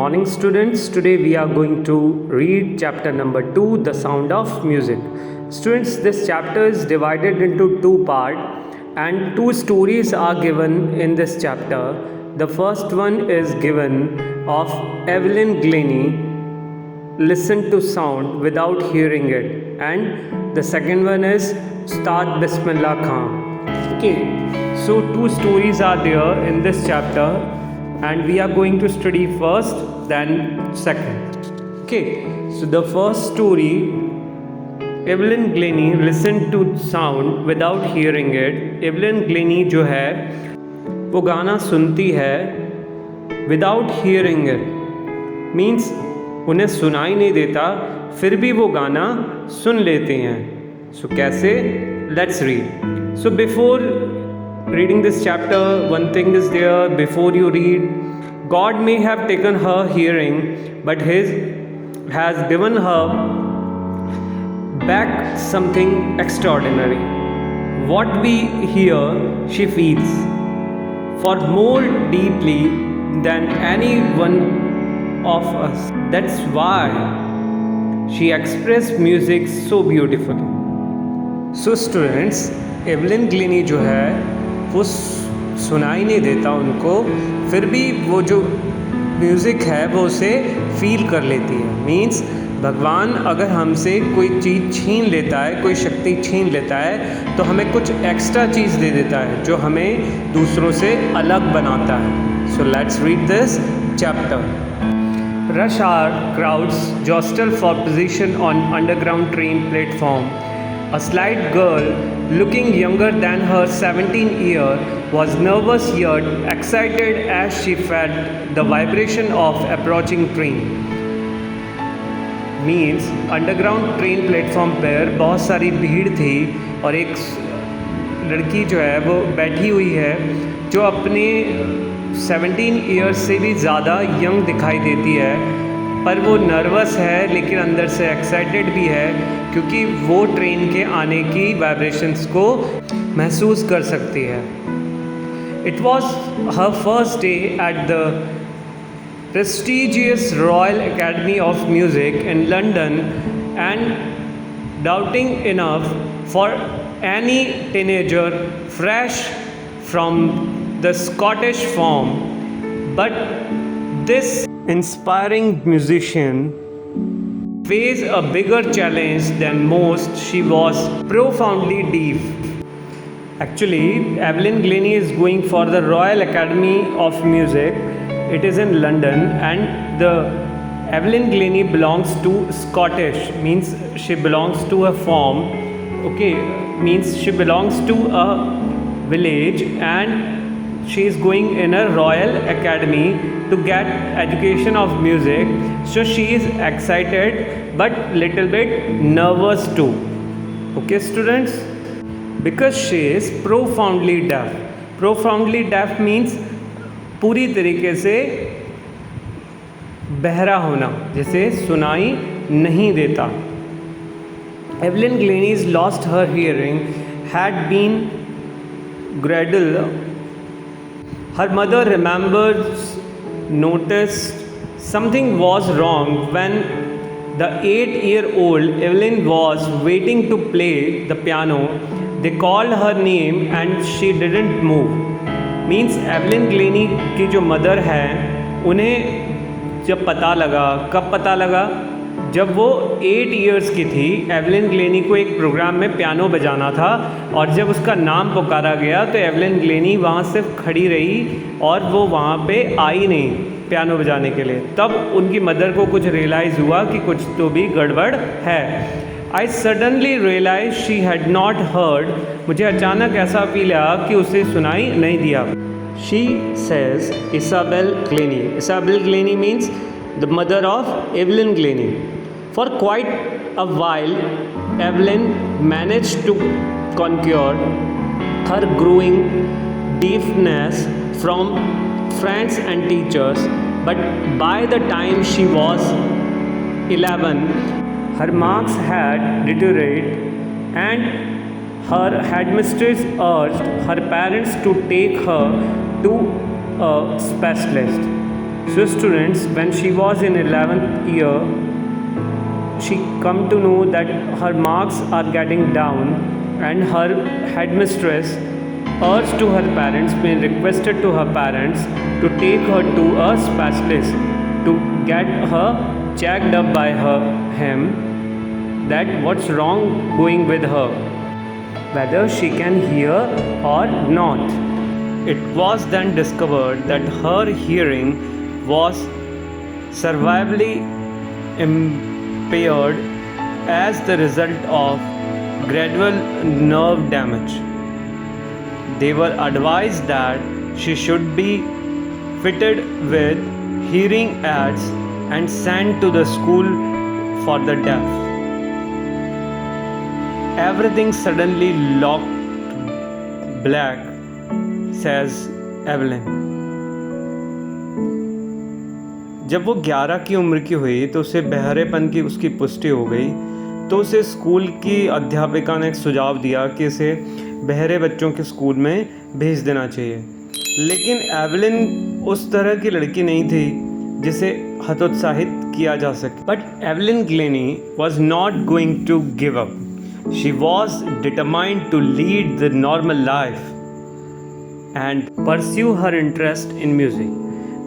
morning, students. Today we are going to read chapter number 2, The Sound of Music. Students, this chapter is divided into two parts and two stories are given in this chapter. The first one is given of Evelyn Glennie, Listen to Sound Without Hearing It, and the second one is Ustad Bismillah Khan. Okay, so two stories are there in this chapter and we are going to study first then second. Okay, so the first story, Evelyn Glennie listened to sound without hearing it. Evelyn Glennie जो है वो गाना सुनती है without hearing it, means उन्हें सुनाई नहीं देता फिर भी वो गाना सुन लेते हैं. So कैसे? Let's read. So before reading this chapter, one thing is there. Before you read, God may have taken her hearing, but His has given her back something extraordinary. What we hear, she feels for more deeply than any one of us. That's why she expressed music so beautifully. So students, Evelyn Glenny जो है वो सुनाई नहीं देता उनको, फिर भी वो जो म्यूज़िक है वो उसे फील कर लेती है. मीन्स भगवान अगर हमसे कोई चीज़ छीन लेता है, कोई शक्ति छीन लेता है, तो हमें कुछ एक्स्ट्रा चीज़ दे देता है जो हमें दूसरों से अलग बनाता है. So let's read this chapter. Rush hour crowds jostle for position on underground train platform. A slight girl, looking younger than her 17-year, was nervous yet excited as she felt the vibration of approaching train. Means underground train platform पर बहुत सारी भीड़ थी और एक लड़की जो है वो बैठी हुई है जो अपने 17 ईयर्स से भी ज़्यादा यंग दिखाई देती है, पर वो नर्वस है लेकिन अंदर से एक्साइटेड भी है क्योंकि वो ट्रेन के आने की वाइब्रेशंस को महसूस कर सकती है. It was her first day at the prestigious royal academy of music in London and doubting enough for any teenager fresh from the Scottish form, but this inspiring musician faced a bigger challenge than most. She was profoundly deaf. Actually, Evelyn Glennie is going for the Royal Academy of Music. It is in London, and the Evelyn Glennie belongs to Scottish, means she belongs to a form. Okay, means she belongs to a village and she is going in a royal academy to get education of music. So she is excited but little bit nervous too. Okay students, because she is profoundly deaf. Profoundly deaf means पूरी तरीके से बहरा होना, जैसे सुनाई नहीं देता. Evelyn Glennie's lost her hearing had been gradual. Her mother remembers noticed something was wrong when the 8-year-old Evelyn was waiting to play the piano. They called her name and she didn't move. Means Evelyn Glennie की जो mother है उन्हें जब पता लगा, कब पता लगा, जब वो 8 इयर्स की थी. एवलिन ग्लेनी को एक प्रोग्राम में पियानो बजाना था और जब उसका नाम पुकारा गया तो एवलिन ग्लेनी वहाँ सिर्फ खड़ी रही और वो वहाँ पे आई नहीं पियानो बजाने के लिए. तब उनकी मदर को कुछ रियलाइज़ हुआ कि कुछ तो भी गड़बड़ है. I suddenly realize she had not heard. मुझे अचानक ऐसा फील आया कि उसे सुनाई नहीं दिया. She says Isabel Glennie. Isabel Glennie means the mother of Evelyn Glennie. For quite a while, Evelyn managed to conquer her growing deafness from friends and teachers, but by the time she was 11, her marks had deteriorated and her headmistress urged her parents to take her to a specialist. So students, when she was in 11th year, she come to know that her marks are getting down, and her headmistress urged to her parents, been requested to her parents to take her to a specialist to get her checked up by him that what's wrong going with her, whether she can hear or not. It was then discovered that her hearing was severely impaired as the result of gradual nerve damage. They were advised that she should be fitted with hearing aids and sent to the school for the deaf. Everything suddenly looked black, says Evelyn. जब वो 11 की उम्र की हुई तो उसे बहरेपन की उसकी पुष्टि हो गई, तो उसे स्कूल की अध्यापिका ने एक सुझाव दिया कि इसे बहरे बच्चों के स्कूल में भेज देना चाहिए। लेकिन एवलिन उस तरह की लड़की नहीं थी जिसे हतोत्साहित किया जा सके। But Evelyn Glennie was not going to give up. She was determined to lead the normal life and pursue her interest in music.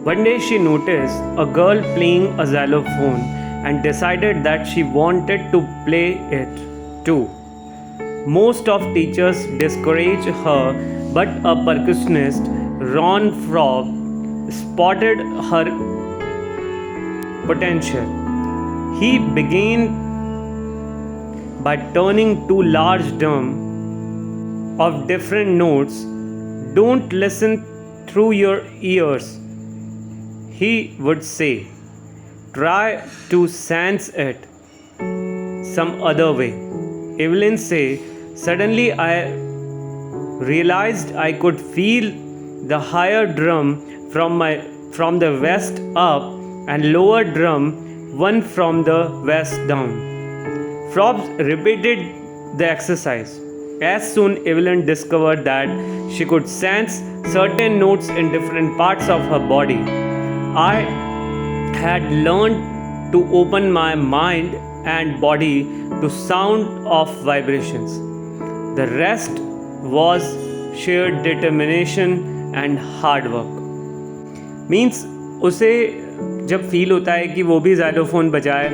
One day she noticed a girl playing a xylophone and decided that she wanted to play it too. Most of teachers discouraged her, but a percussionist, Ron Frog, spotted her potential. He began by turning two large drums of different notes. Don't listen through your ears, he would say. Try to sense it some other way. Evelyn say, suddenly I realized I could feel the higher drum from the west up and lower drum one from the west down. Frobs repeated the exercise. As soon Evelyn discovered that she could sense certain notes in different parts of her body. I had learned to open my mind and body to sound of vibrations. The rest was sheer determination and hard work. Means उसे जब feel होता है कि वो भी xylophone बजाए,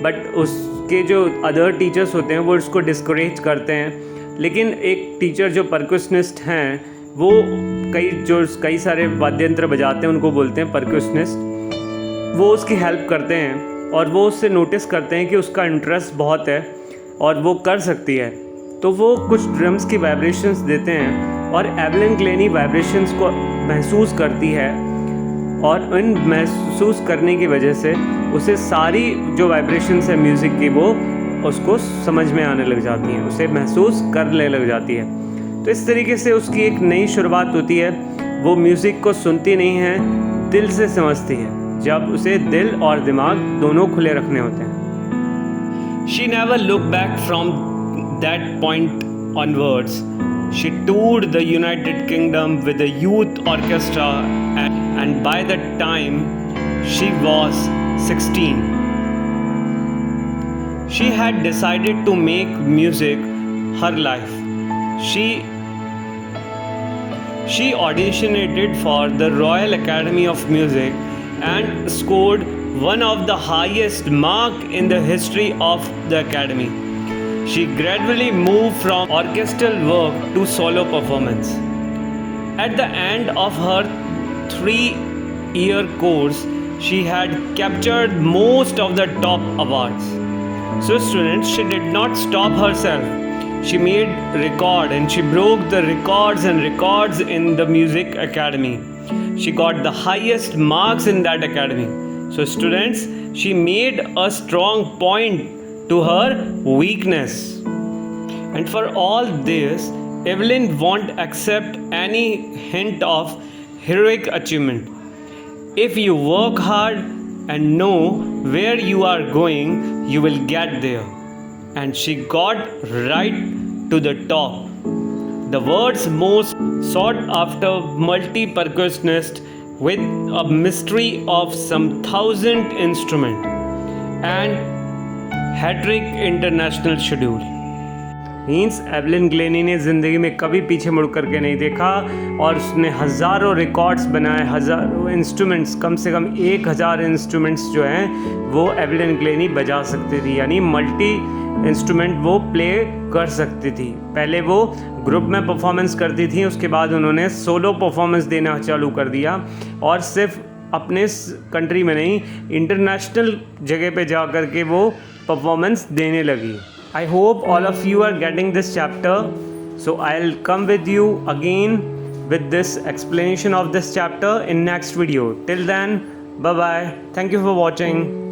but उसके जो अदर टीचर्स होते हैं वो उसको डिस्करेज करते हैं। लेकिन एक टीचर जो परक्यूशनिस्ट हैं वो कई सारे वाद्य यंत्र बजाते हैं, उनको बोलते हैं परक्यूशनिस्ट। वो उसकी हेल्प करते हैं और वो उससे नोटिस करते हैं कि उसका इंटरेस्ट बहुत है और वो कर सकती है, तो वो कुछ ड्रम्स की वाइब्रेशंस देते हैं और एवलिन ग्लेनी वाइब्रेशंस को महसूस करती है और इन महसूस करने की वजह से उसे सारी जो वाइब्रेशंस है म्यूज़िक की वो उसको समझ में आने लग जाती हैं, उसे महसूस करने लग जाती है। तो इस तरीके से उसकी एक नई शुरुआत होती है। वो म्यूज़िक को सुनती नहीं है, दिल से समझती है, जब उसे दिल और दिमाग दोनों खुले रखने होते हैं। She never looked back from that point onwards. She toured the United Kingdom with a youth orchestra and by the time she was 16, she had decided to make music her life. She auditioned for the Royal Academy of Music and scored one of the highest marks in the history of the Academy. She gradually moved from orchestral work to solo performance. At the end of her 3-year course, she had captured most of the top awards. So students, she did not stop herself. She made record and she broke the records in the music academy. She got the highest marks in that academy. So students, she made a strong point to her weakness. And for all this, Evelyn won't accept any hint of heroic achievement. If you work hard and know where you are going, you will get there. And she got right to the top. The world's most sought after multi-percussionist with a mystery of some 1,000 instrument and Hattrick international schedule. Means Evelyn Glenny ने ज़िंदगी में कभी पीछे मुड़ करके नहीं देखा और उसने हज़ारों रिकॉर्ड्स बनाए, हज़ारों इंस्ट्रूमेंट्स, कम से कम 1000 इंस्ट्रूमेंट्स जो हैं वो एवलिन ग्लेनी बजा सकती थी, यानी मल्टी इंस्ट्रूमेंट वो प्ले कर सकती थी। पहले वो ग्रुप में परफॉर्मेंस करती थी, उसके बाद उन्होंने सोलो परफॉर्मेंस देना चालू कर दिया और सिर्फ अपने कंट्री में नहीं, इंटरनेशनल जगह पे जा कर के वो परफॉर्मेंस देने लगी। I hope all of you are getting this chapter, so I'll come with you again with this explanation of this chapter in next video. Till then, bye bye. Thank you for watching.